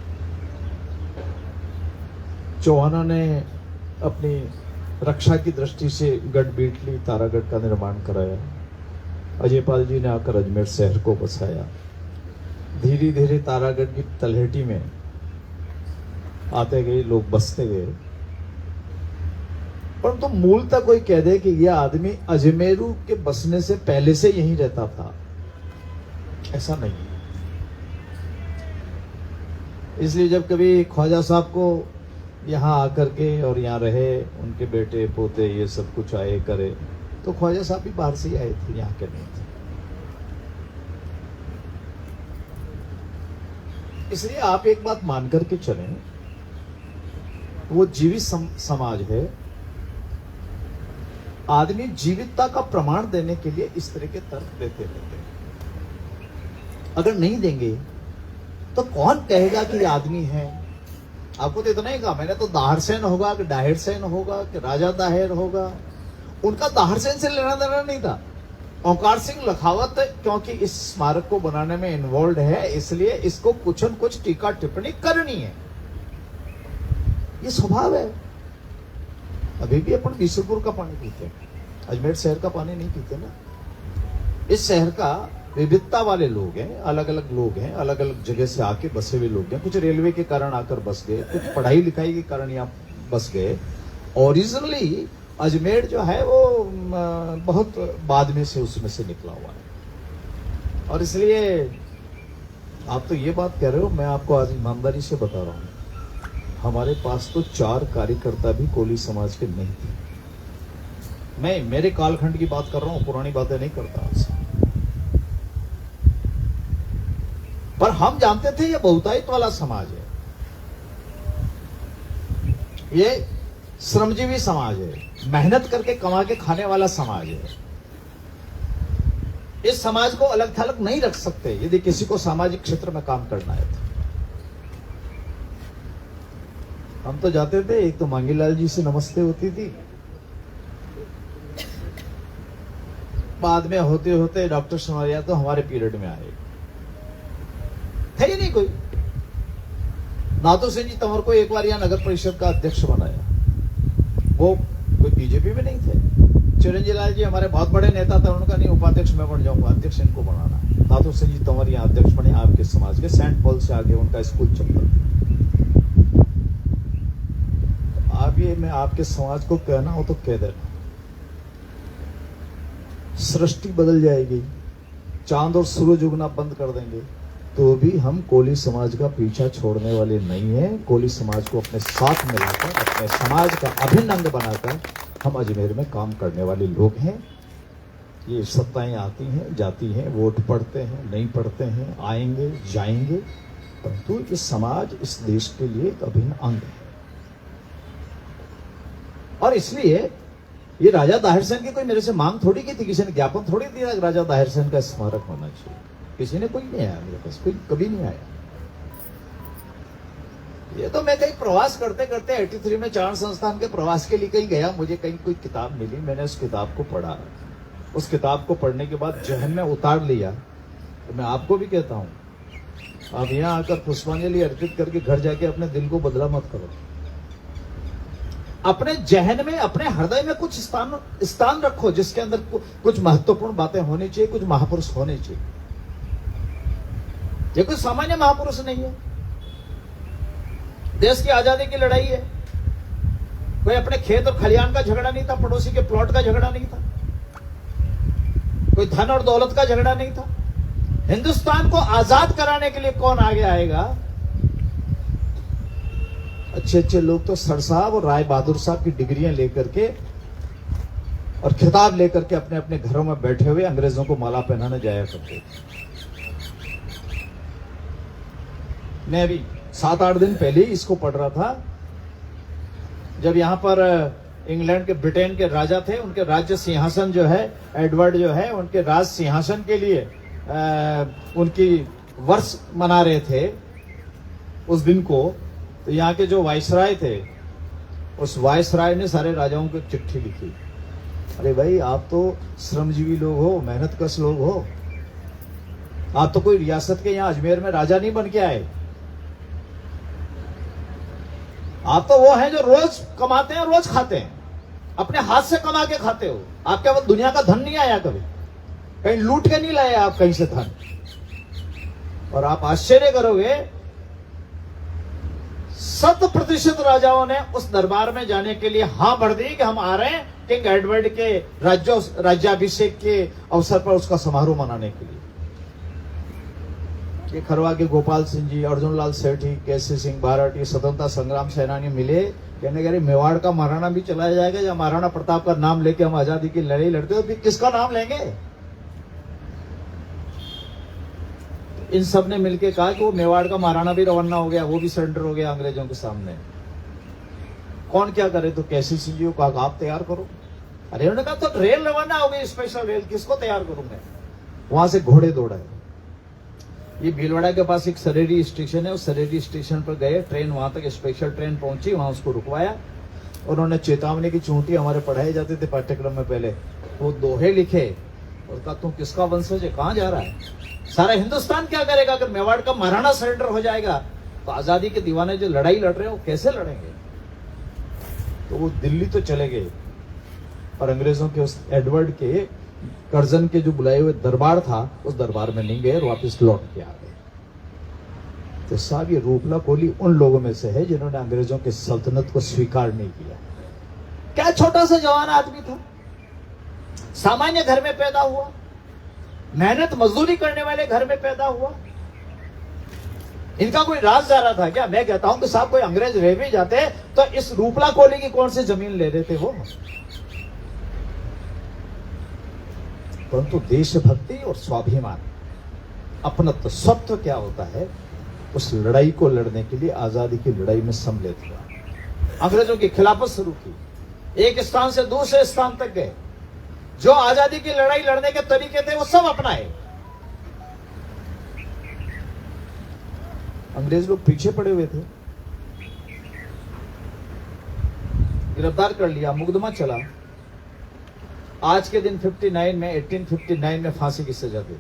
चौहानों ने अपनी रक्षा की दृष्टि से गढ़ बीटली, तारागढ़ का निर्माण कराया। अजयपाल जी ने आकर अजमेर शहर को बसाया। धीरे धीरे तारागढ़ की तलहटी में आते गए लोग, बसते गए। परंतु तो मूलतः कोई कह दे कि यह आदमी अजमेरू के बसने से पहले से यहीं रहता था, ऐसा नहीं है। इसलिए जब कभी ख्वाजा साहब को यहाँ आकर के और यहाँ रहे, उनके बेटे पोते ये सब कुछ आए करे, तो ख्वाजा साहब भी बाहर से ही आए थे, यहाँ के नहीं थे। इसलिए आप एक बात मान करके चलें, वो जीवित समाज है। आदमी जीवितता का प्रमाण देने के लिए इस तरह के तर्क देते रहते हैं। अगर नहीं देंगे तो कौन कहेगा कि आदमी है। आपको तो इतना ही कहा मैंने, तो दाहिर सेन होगा कि डाहिर सेन होगा कि राजा दाहिर होगा, उनका दाहिर सेन से लेना देना नहीं था। औकार सिंह लखावत क्योंकि इस स्मारक को बनाने में इन्वॉल्व है, इसलिए इसको कुछ न कुछ टीका टिप्पणी करनी है, ये स्वभाव है। अभी भी अपन बीसलपुर का पानी पीते हैं, अजमेर शहर का पानी नहीं पीते ना। इस शहर का विविधता वाले लोग हैं, अलग अलग लोग हैं, अलग अलग जगह से आके बसे हुए लोग हैं। कुछ रेलवे के कारण आकर बस गए, कुछ पढ़ाई लिखाई के कारण यहाँ बस गए। ओरिजिनली अजमेर जो है वो बहुत बाद में से उसमें से निकला हुआ है। और इसलिए आप तो ये बात कह रहे हो, मैं आपको आज ईमानदारी से बता रहा हूँ, हमारे पास तो 4 कार्यकर्ता भी कोली समाज के नहीं थे। मैं मेरे कालखंड की बात कर रहा हूँ, पुरानी बातें नहीं करता आपसे। पर हम जानते थे ये बहुतायत वाला समाज है, ये श्रमजीवी समाज है, मेहनत करके कमा के खाने वाला समाज है। इस समाज को अलग थलग नहीं रख सकते यदि किसी को सामाजिक क्षेत्र में काम करना है तो। हम तो जाते थे, एक तो मांगीलाल जी से नमस्ते होती थी, बाद में होते होते डॉक्टर सोनारिया तो हमारे पीरियड में आए थे ही नहीं कोई। नाथू सिंह जी तंवर को एक बार यहां नगर परिषद का अध्यक्ष बनाया, वो कोई बीजेपी में नहीं थे। चिरंजीव लाल जी हमारे बहुत बड़े नेता थे, उनका नहीं उपाध्यक्ष मैं बन जाऊंगा, अध्यक्ष इनको बनाना। नाथू सिंह जी तंवर यहाँ अध्यक्ष बने आपके समाज के, सेंट पॉल से आगे उनका स्कूल चलता था। आप ये मैं आपके समाज को कहना हो तो कह देना, सृष्टि बदल जाएगी, चांद और सूरज उगना बंद कर देंगे तो भी हम कोली समाज का पीछा छोड़ने वाले नहीं है। कोली समाज को अपने साथ मिलाकर, अपने समाज का अभिन्न अंग बनाकर हम अजमेर में काम करने वाले लोग हैं। ये सत्ताएं आती हैं जाती हैं, वोट पड़ते हैं नहीं पड़ते हैं, आएंगे जाएंगे, परंतु इस समाज इस देश के लिए एक अभिन्न अंग है। और इसलिए ये राजा दाहिर सेन की कोई मेरे से मांग थोड़ी की थी, किसी ने ज्ञापन थोड़ी दिया राजा दाहिर सेन का स्मारक होना चाहिए, किसी ने कोई नहीं आया मेरे पास, कोई कभी नहीं आया। ये तो मैं कहीं प्रवास करते करते 83 में चारण संस्थान के प्रवास के लिए कहीं गया, मुझे कहीं कोई किताब मिली, मैंने उस किताब को पढ़ा, उस किताब को पढ़ने के बाद जहन में उतार लिया। तो मैं आपको भी कहता हूं, आप यहां आकर पुष्पांजलि अर्पित करके घर जाके अपने दिल को बदला मत करो। अपने जहन में, अपने हृदय में कुछ स्थान रखो जिसके अंदर कुछ महत्वपूर्ण बातें होनी चाहिए, कुछ महापुरुष होने चाहिए। ये कोई सामान्य महापुरुष नहीं है, देश की आजादी की लड़ाई है। कोई अपने खेत और खलिहान का झगड़ा नहीं था, पड़ोसी के प्लॉट का झगड़ा नहीं था, कोई धन और दौलत का झगड़ा नहीं था। हिंदुस्तान को आजाद कराने के लिए कौन आगे आएगा? अच्छे अच्छे लोग तो सर साहब और राय बहादुर साहब की डिग्रियां लेकर के और खिताब लेकर के अपने अपने घरों में बैठे हुए अंग्रेजों को माला पहनाने जाया करते थे। मैं अभी 7-8 दिन पहले ही इसको पढ़ रहा था, जब यहां पर इंग्लैंड के, ब्रिटेन के राजा थे, उनके राज्य सिंहासन जो है, एडवर्ड जो है, उनके राज सिंहासन के लिए उनकी वर्ष मना रहे थे उस दिन को। तो यहाँ के जो वाइसराय थे, उस वाइसराय ने सारे राजाओं को एक चिट्ठी लिखी, अरे भाई आप तो श्रमजीवी लोग हो, मेहनतकश लोग हो, आप तो कोई रियासत के यहाँ अजमेर में राजा नहीं बन के आए, आप तो वो हैं जो रोज कमाते हैं, रोज खाते हैं, अपने हाथ से कमा के खाते हो। आपके पास दुनिया का धन नहीं आया, कभी कहीं लूट के नहीं लाए आप कहीं से धन। और आप आश्चर्य करोगे, 100% राजाओं ने उस दरबार में जाने के लिए हां भर दी कि हम आ रहे हैं किंग एडवर्ड के राज्याभिषेक के अवसर पर उसका समारोह मनाने के लिए। ये खरवा के गोपाल सिंह जी, अर्जुन लाल सेठी, केसी सिंह बारट, ये स्वतंत्रता संग्राम सेनानी मिले, कहने लगे मेवाड़ का महाराणा भी चलाया जाएगा, या महाराणा प्रताप का नाम लेके हम आजादी की लड़ाई लड़ते हो, फिर किसका नाम लेंगे? इन सब ने मिलकर कहा कि वो मेवाड़ का महाराणा भी रवाना हो गया, वो भी सरेंडर हो गया अंग्रेजों के सामने। कौन क्या करे? तो केसी सिंह जी को कहा आप तैयार करो। अरे उन्होंने कहा तो रेल रवाना हो गई, स्पेशल रेल, किसको तैयार करूंगा? वहां से घोड़े दौड़ाए। ये भीलवाड़ा के पास एक सरेरी स्टेशन है, उस सरेरी स्टेशन पर गए, ट्रेन वहां तक स्पेशल ट्रेन पहुंची, वहां उसको रुकवाया। उन्होंने चेतावनी की चूंटी, हमारे पढ़ाए जाते थे पाठ्यक्रम में पहले, वो दोहे लिखे और कहा तुम किसका वंशज है, कहां जा रहा है? सारा हिंदुस्तान क्या करेगा अगर मेवाड़ का महाराणा सरेंडर हो जाएगा? तो आजादी के दीवाने जो लड़ाई लड़ रहे हो कैसे लड़ेंगे? तो वो दिल्ली तो चले गए और अंग्रेजों के उस एडवर्ड के कर्जन के जो बुलाए हुए दरबार था, उस दरबार में नहीं गए और वापस लौट के आ गए। तो साहब ये रूपला कोहली उन लोगों में से है जिन्होंने अंग्रेजों के सल्तनत को स्वीकार नहीं किया। क्या छोटा सा जवान आदमी था, सामान्य घर में पैदा हुआ, मेहनत मजदूरी करने वाले घर में पैदा हुआ। इनका कोई राज जा रहा था क्या? मैं कहता हूं कि साहब कोई अंग्रेज रह भी जाते तो इस रूपला कोहली की कौन सी जमीन ले रहे थे वो? परंतु देशभक्ति और स्वाभिमान, अपनत्व सत्व क्या होता है, उस लड़ाई को लड़ने के लिए, आजादी की लड़ाई में सम्मिलित हुआ। अंग्रेजों की खिलाफत शुरू की, एक स्थान से दूसरे स्थान तक गए, जो आजादी की लड़ाई लड़ने के तरीके थे वो सब अपनाए। अंग्रेज लोग पीछे पड़े हुए थे, गिरफ्तार कर लिया, मुकदमा चला। आज के दिन 1859 में फांसी की सजा दी।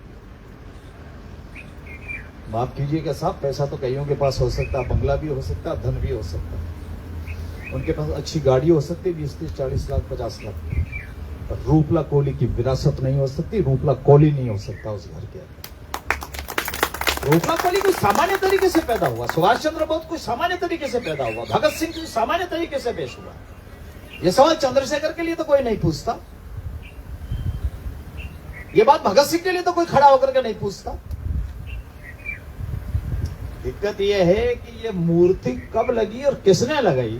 माफ कीजिएगा साहब, पैसा तो कईयों के पास हो सकता, बंगला भी हो सकता, धन भी हो सकता, उनके पास अच्छी गाड़ी हो सकती, 20-30, 40 लाख, 50 लाख, पर रूपला कोहली की विरासत नहीं हो सकती, रूपला कोहली नहीं हो सकता उस घर के अंदर। रूपला कोहली कोई सामान्य तरीके से पैदा हुआ, सुभाष चंद्र बोस कोई सामान्य तरीके से पैदा हुआ, भगत सिंह कोई सामान्य तरीके से पेश हुआ। यह सवाल चंद्रशेखर के लिए तो कोई नहीं पूछता, ये बात भगत सिंह के लिए तो कोई खड़ा होकर के नहीं पूछता। दिक्कत यह है कि ये मूर्ति कब लगी और किसने लगाई।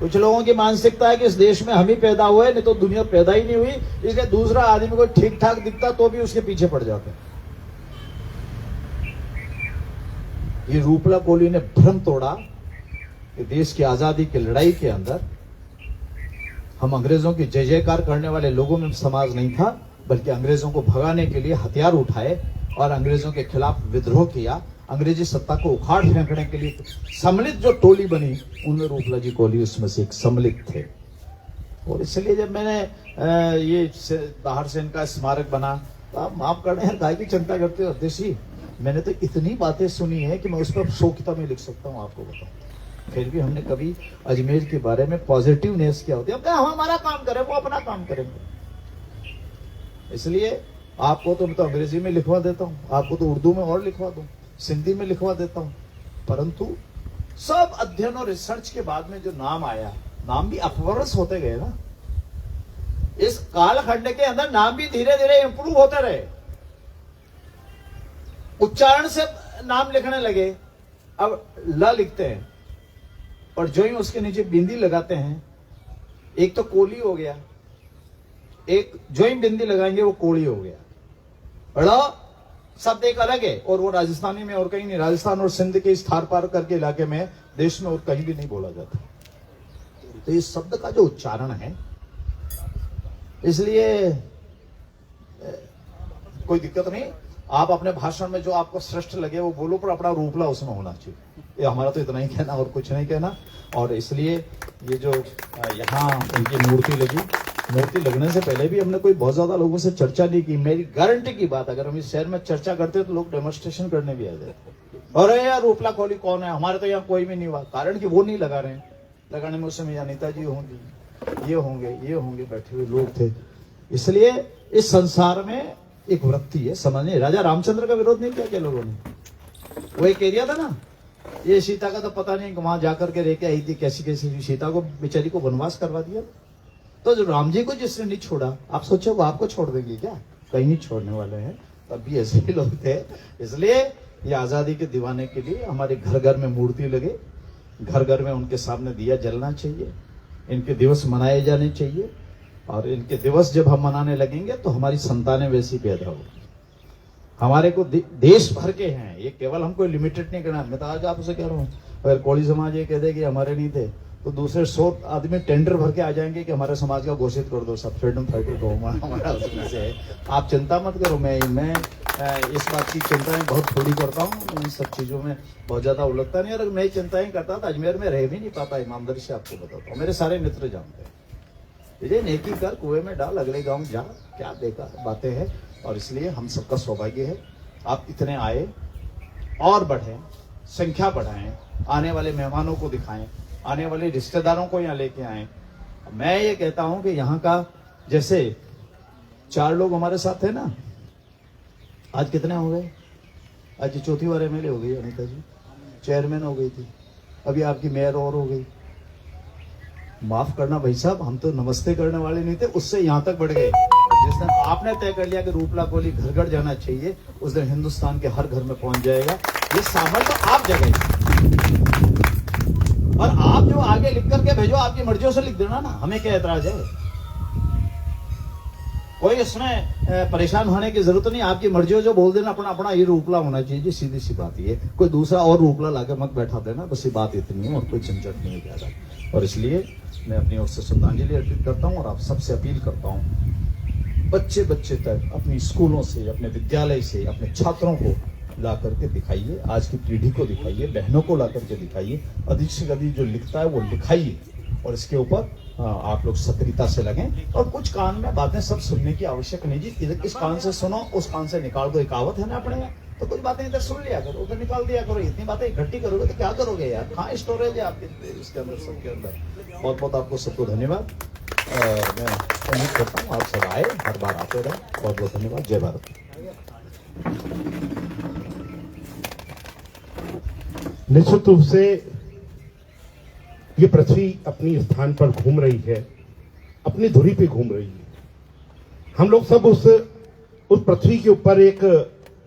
कुछ लोगों की मानसिकता है कि इस देश में हम ही पैदा हुए, नहीं तो दुनिया पैदा ही नहीं हुई, इसलिए दूसरा आदमी को ठीक ठाक दिखता तो भी उसके पीछे पड़ जाते हैं। ये रूपला कोहली ने भ्रम तोड़ा कि देश की आजादी की लड़ाई के अंदर हम अंग्रेजों की जय जयकार करने वाले लोगों में समाज नहीं था, बल्कि अंग्रेजों को भगाने के लिए हथियार उठाए और अंग्रेजों के खिलाफ विद्रोह किया। अंग्रेजी सत्ता को उखाड़ फेंकने के लिए सम्मिलित जो टोली बनी, उनमें रूपला जी कोहली उसमें से एक सम्मिलित थे। और इसलिए जब मैंने ये बाहर से इनका स्मारक बना, तो आप माफ करना है, काय की चिंता करते हो अध्यक्ष जी, मैंने तो इतनी बातें सुनी है कि मैं उस पर 100 किताब में लिख सकता हूँ, आपको बताऊं। फिर भी हमने कभी अजमेर के बारे में पॉजिटिवनेस क्या होती है, हम हमारा काम करें, वो अपना काम करेंगे। इसलिए आपको तो मैं तो अंग्रेजी में लिखवा देता हूँ, आपको तो उर्दू में और लिखवा दूं, सिंधी में लिखवा देता हूं, परंतु सब अध्ययन और रिसर्च के बाद में जो नाम आया, नाम भी अपभ्रंश होते गए ना। इस कालखंड के अंदर नाम भी धीरे धीरे इंप्रूव होते रहे, उच्चारण से नाम लिखने लगे। अब ल लिखते हैं और जो ही उसके नीचे बिंदी लगाते हैं, एक तो कोली हो गया, एक जो ही बिंदी लगाएंगे वो कोड़ी हो गया। शब्द एक अलग है और वो राजस्थानी में और कहीं नहीं, राजस्थान और सिंध के इस थार पार करके इलाके में, देश में और कहीं भी नहीं बोला जाता। तो इस शब्द का जो उच्चारण है, इसलिए कोई दिक्कत नहीं, आप अपने भाषण में जो आपको श्रेष्ठ लगे वो बोलो, पर अपना रूपला उसमें होना चाहिए। ये हमारा तो इतना ही कहना और कुछ नहीं कहना। और इसलिए ये जो यहाँ उनकी मूर्ति लगी, मूर्ति लगने से पहले भी हमने कोई बहुत ज्यादा लोगों से चर्चा नहीं की। मेरी गारंटी की बात, अगर हम इस शहर में चर्चा करते तो लोग डेमोन्स्ट्रेशन करने भी आ जाते, अरे यार रूपला कोहली कौन है, हमारे तो यहाँ कोई भी नहीं हुआ। कारण कि वो नहीं लगा रहे हैं, लगाने में उस समय अनिता जी होंगी, ये होंगे बैठे हुए लोग थे। इसलिए इस संसार में एक वृत्ति है, समझने। राजा रामचंद्र का विरोध नहीं किया क्या लोगों ने, वो एक एरिया था ना, ये सीता का तो पता नहीं वहां जाकर के रह के आई थी, कैसी कैसी सीता को बेचारी को वनवास करवा दिया। तो जो राम जी को जिसने नहीं छोड़ा, आप सोचो वो आपको छोड़ देंगे क्या, कहीं नहीं छोड़ने वाले हैं। तब भी ऐसे ही लोग थे। इसलिए ये आजादी के दीवाने के लिए हमारे घर घर में मूर्ति लगे, घर घर में उनके सामने दिया जलना चाहिए, इनके दिवस मनाए जाने चाहिए। और इनके दिवस जब हम मनाने लगेंगे तो हमारी संतानें वैसी पैदा होगी। हमारे को देश भर के हैं, ये केवल हमको लिमिटेड नहीं करना। मैं तो आज आपसे कह रहा हूँ, अगर कोली समाज ये कह दे कि हमारे नहीं थे, तो दूसरे 100 आदमी टेंडर भर के आ जाएंगे कि हमारे समाज का घोषित कर दो, सब फ्रीडम फाइटर को हमारा उसमें से है। आप चिंता मत करो, मैं इस बात की चिंताएं बहुत थोड़ी करता हूँ, इन सब चीजों में बहुत ज्यादा उलझता नहीं। और मैं चिंताएं करता था, अजमेर में रह भी नहीं पाता, ईमानदारी से आपको बताता हूँ। मेरे सारे मित्र जानते हैं, ये नेकी कर कुएं में डाल, अगले गाँव जा, क्या बेकार बातें हैं। और इसलिए हम सबका सौभाग्य है आप इतने आए और बढ़े, संख्या बढ़ाएं, आने वाले मेहमानों को दिखाएं, आने वाले रिश्तेदारों को यहाँ लेके आए। मैं ये कहता हूं कि यहाँ का जैसे 4 लोग हमारे साथ थे ना, आज कितने हो गए? आज चौथी बार एमएलए हो गई अनिता जी, चेयरमैन हो गई थी, अभी आपकी मेयर और हो गई। माफ करना भाई साहब, हम तो नमस्ते करने वाले नहीं थे, उससे यहाँ तक बढ़ गए। जिस दिन आपने तय कर लिया कि रूपला कोहली घर घर जाना चाहिए, उस दिन हिंदुस्तान के हर घर में पहुंच जाएगा। ये सामर्थ्य तो आप जगह, और आप जो आगे लिख करके भेजो, आपकी मर्जियों से लिख देना ना, हमें क्या एतराज है। कोई इसमें परेशान होने की जरूरत नहीं, आपकी मर्जी हो जो बोल देना, अपना अपना ये रूपला होना चाहिए जी, सीधी सी बात ये। कोई दूसरा और रूपला लाके मत बैठा देना, बस ये बात इतनी है और कोई झंझट नहीं है ज्यादा। और इसलिए मैं अपनी ओर से श्रद्धांजलि अर्पित करता हूँ और आप सबसे अपील करता हूँ, बच्चे बच्चे तक अपनी स्कूलों से, अपने विद्यालय से अपने छात्रों को ला करके दिखाइए, आज की पीढ़ी को दिखाइए, बहनों को ला करके दिखाइए, अधिक से अधिक जो लिखता है वो लिखाइए और इसके ऊपर आप लोग सक्रियता से लगें। और कुछ कान में बातें सब सुनने की आवश्यक नहीं जी, इस कान से सुनो उस कान से निकाल दो, एक कहावत है ना अपने यहाँ, तो कुछ बातें इधर सुन लिया करो, उधर निकाल दिया करो। इतनी बातें इकट्ठी करोगे तो क्या करोगे यार, कहाँ स्टोरेज है आपके इसके अंदर, सबके अंदर। बहुत बहुत आपको सबको धन्यवाद। मैं उम्मीद करता हूँ आप सब आए, हर बार आते रहे। बहुत बहुत धन्यवाद। जय भारत। निश्चित रूप से ये पृथ्वी अपनी स्थान पर घूम रही है, अपनी धुरी पे घूम रही है। हम लोग सब उस पृथ्वी के ऊपर एक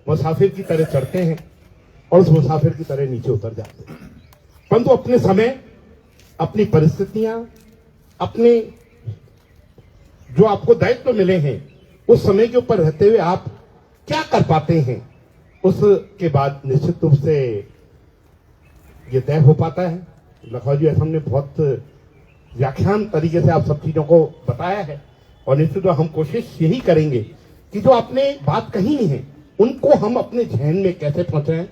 मुसाफिर की तरह चढ़ते हैं और उस मुसाफिर की तरह नीचे उतर जाते हैं। परंतु अपने समय, अपनी परिस्थितियां, अपने जो आपको दायित्व मिले हैं, उस समय के ऊपर रहते हुए आप क्या कर पाते हैं, उसके बाद निश्चित रूप से ये तय हो पाता है। लखनऊ जी हमने बहुत व्याख्यान तरीके से आप सब चीजों को बताया है और निश्चित रूप हम कोशिश यही करेंगे कि जो आपने बात कही है उनको हम अपने जहन में कैसे पहुंचाएं।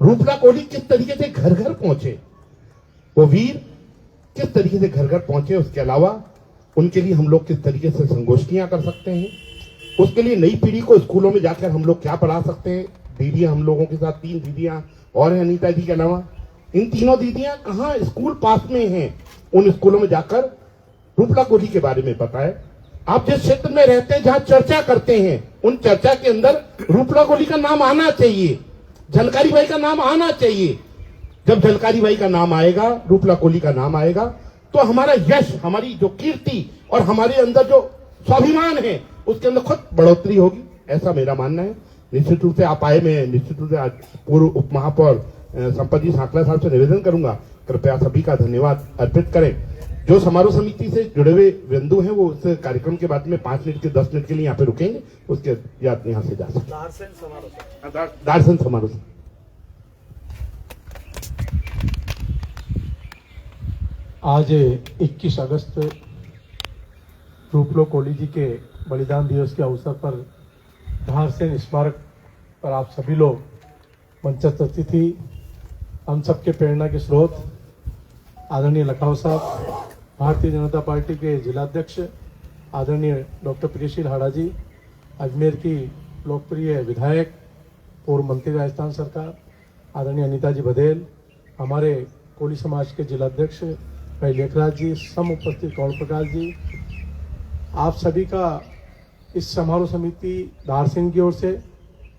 रूपला कोहली किस तरीके से घर घर पहुंचे, वो वीर किस तरीके से घर घर पहुंचे, उसके अलावा उनके लिए हम लोग किस तरीके से संगोष्ठियां कर सकते हैं, उसके लिए नई पीढ़ी को स्कूलों में जाकर हम लोग क्या पढ़ा सकते हैं। दीदियां हम लोगों के साथ 3 दीदियां और हैं अनीता जी के अलावा, इन तीनों दीदियां कहाँ स्कूल पास में हैं, उन स्कूलों में जाकर रूपला कोहली के बारे में बताएं। आप जिस क्षेत्र में रहते हैं जहां चर्चा करते हैं, उन चर्चा के अंदर रूपला कोहली का नाम आना चाहिए, झलकारी भाई का नाम आना चाहिए। जब झलकारी भाई का नाम आएगा, रूपला कोहली का नाम आएगा, तो हमारा यश, हमारी जो कीर्ति और हमारे अंदर जो स्वाभिमान है उसके अंदर खुद बढ़ोतरी होगी, ऐसा मेरा मानना है। निश्चित रूप से आप आए, मैं निश्चित रूप से आज पूर्व उप महापौर संपत जी सांकला साहब से निवेदन करूंगा, कृपया सभी का धन्यवाद अर्पित करें। जो समारोह समिति से जुड़े हुए बंधु हैं वो इस कार्यक्रम के बाद में 5 मिनट के 10 मिनट के लिए यहाँ पे रुकेंगे, उसके बाद यहाँ से जा सकते। दार्शन समारोह से आज 21 अगस्त रूपला कोहली जी के बलिदान दिवस के अवसर पर धारसेन स्मारक पर आप सभी लोग मंचस्थ अतिथि, हम सबके प्रेरणा के स्रोत आदरणीय लखाव साहब, भारतीय जनता पार्टी के जिलाध्यक्ष आदरणीय डॉक्टर प्रियशील हाड़ा जी, अजमेर की लोकप्रिय विधायक पूर्व मंत्री राजस्थान सरकार आदरणीय अनीता जी बघेल, हमारे कोली समाज के जिलाध्यक्ष भाई लेखराज जी, सम उपस्थित कौल प्रकाश जी, आप सभी का इस समारोह समिति धारसेन की ओर से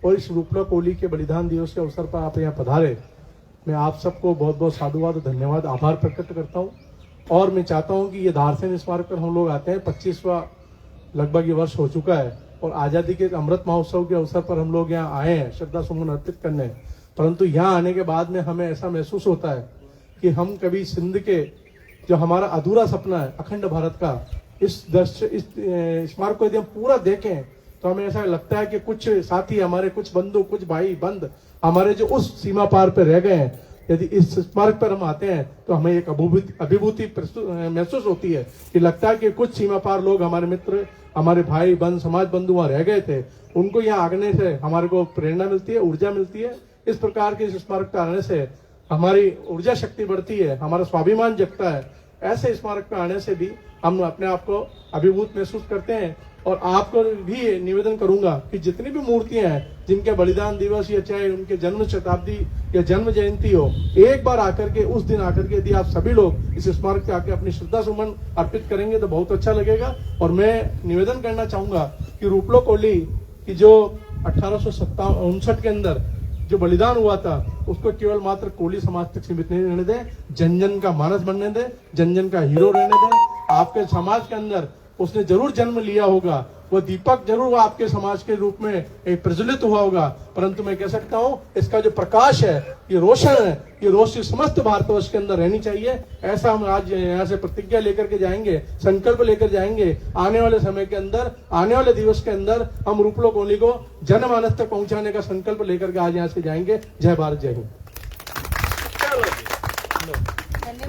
और इस रूपला कोहली के बलिदान दिवस के अवसर पर आप यहाँ पधारे, मैं आप सबको बहुत बहुत साधुवाद, धन्यवाद, आभार प्रकट करता हूँ। और मैं चाहता हूँ कि ये धारसेन स्मारक पर हम लोग आते हैं, 25वां लगभग ये वर्ष हो चुका है और आज़ादी के अमृत महोत्सव के अवसर पर हम लोग यहाँ आए हैं श्रद्धा सुमन अर्पित करने। परंतु यहाँ आने के बाद में हमें ऐसा महसूस होता है कि हम कभी सिंध के जो हमारा अधूरा सपना है अखंड भारत का, इस स्मारक को यदि हम पूरा देखें तो हमें ऐसा लगता है कि कुछ साथी हमारे, कुछ बंधु, कुछ भाई बंद हमारे जो उस सीमा पार पर रह गए हैं, यदि इस स्मारक पर हम आते हैं तो हमें एक अभिभूति महसूस होती है कि लगता है कि कुछ सीमा पार लोग, हमारे मित्र, हमारे भाई बंद, समाज बंधु वहां रह गए थे, उनको यहाँ आने से हमारे को प्रेरणा मिलती है, ऊर्जा मिलती है। इस प्रकार के इस स्मारक पर आने से हमारी ऊर्जा शक्ति बढ़ती है, हमारा स्वाभिमान जगता है। ऐसे स्मारक पर आने से भी हम अपने आप को अभिभूत महसूस करते हैं। और आपको भी निवेदन करूंगा कि जितनी भी मूर्तियां हैं जिनके बलिदान दिवस या चाहे उनके जन्म शताब्दी या जन्म जयंती हो, एक बार आकर के उस दिन आकर के यदि आप सभी लोग इस स्मारक पे आकर अपनी श्रद्धा सुमन अर्पित करेंगे तो बहुत अच्छा लगेगा। और मैं निवेदन करना चाहूंगा कि रूपला कोहली की जो 1859 के अंदर जो बलिदान हुआ था उसको केवल मात्र कोहली समाज तक सीमित नहीं रहने दें, जन जन का मानस बनने दें, जन जन का हीरो रहने दें। आपके समाज के अंदर उसने जरूर जन्म लिया होगा, वो दीपक जरूर वो आपके समाज के रूप में एक प्रज्वलित हुआ होगा, परंतु मैं कह सकता हूँ इसका जो प्रकाश है ये रोशन है, ये रोशनी समस्त भारतवर्ष के अंदर रहनी चाहिए। ऐसा हम आज यहाँ से प्रतिज्ञा लेकर के जाएंगे, संकल्प लेकर जाएंगे। आने वाले समय के अंदर, आने वाले दिवस के अंदर हम रूपलोक होली को जनमानस तक पहुंचाने का संकल्प लेकर के आज यहाँ से जाएंगे। जय भारत, जय हिंद।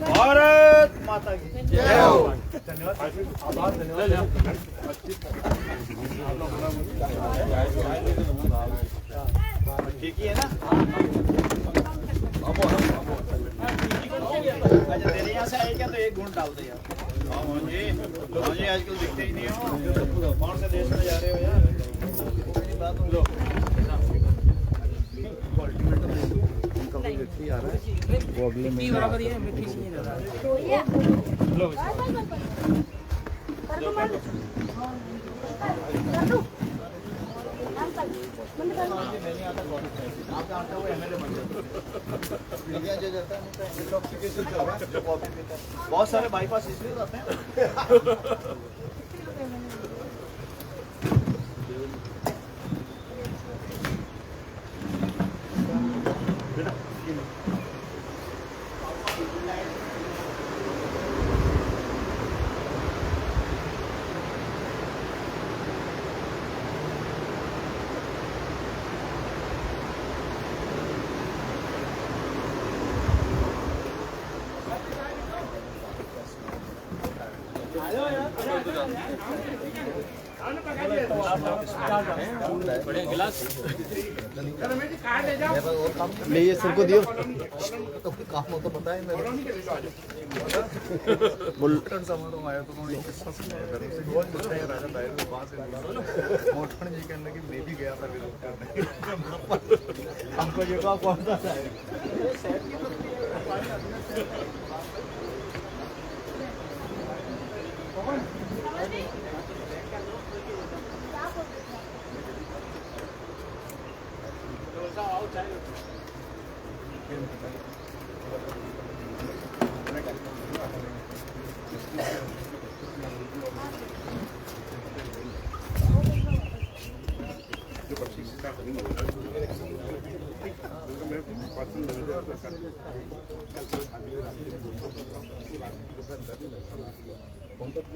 भारत माता की जय हो। ठीक ही है ना? अच्छा तेरे यहाँ से आए क्या, तो एक घूंट डाल दे यार। मुझे आजकल दिखते ही नहीं हो, कौन से देश में जा रहे हो यार? लो वो अगले महीने बराबर ही है, मिट्टी से नहीं रहा। लो बहुत सारे बाईपास इसलिए जाते हैं। ले ये सर को दियो, तो काम हो तो पता है मेरे बुलेटिन समारोह आया तो उन्होंने किस्सा सुनाया घर से बहुत अच्छा है। राजा दायर में वहां से मोटन जी कहने कि मैं भी गया था विरोध करने। हमको जगह कौन सा है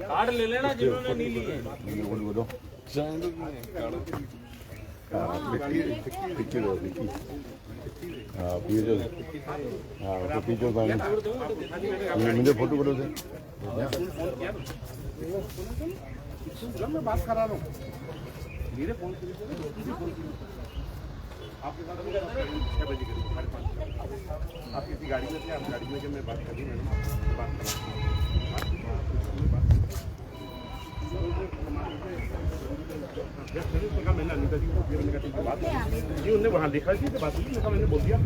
कार्ड ले लेना जिन्होंने नहीं लिए। मुझे फोटो करो थे मैं बात करा रहा हूँ, मेरे फोन आपके साथ 6 बजे करीब 5:30 आप किसी गाड़ी में थे, आप गाड़ी में जब मैं बात कर रही मैडम बात करा मैंने अनिता जी को मैंने कहा बात जी उन्होंने वहाँ लिखा थी तो बात हुई, मैंने बोल दिया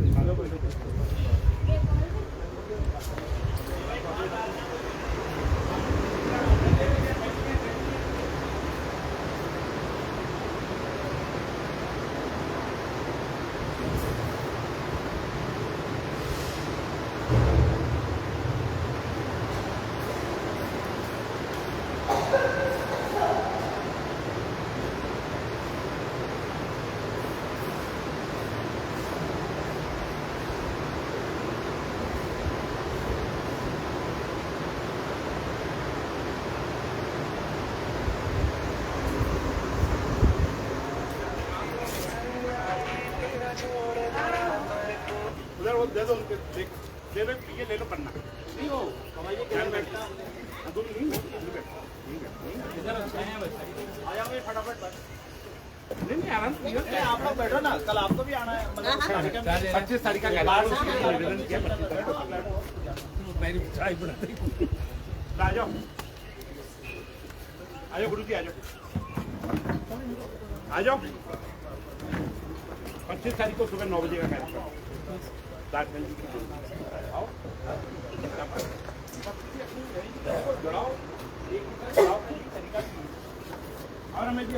दे दो उनके दे दो, ये ले लो पन्ना नहीं हो फटाफट नहीं आराम से आप लोग बैठो ना, कल आपको भी आना है। 25 तारीख का आ जाओ आ जाओ गुरु जी आ जाओ आ जाओ। 25 तारीख को सुबह 9 बजे का कार्यक्रम आओ जुड़ाओ और हमें भी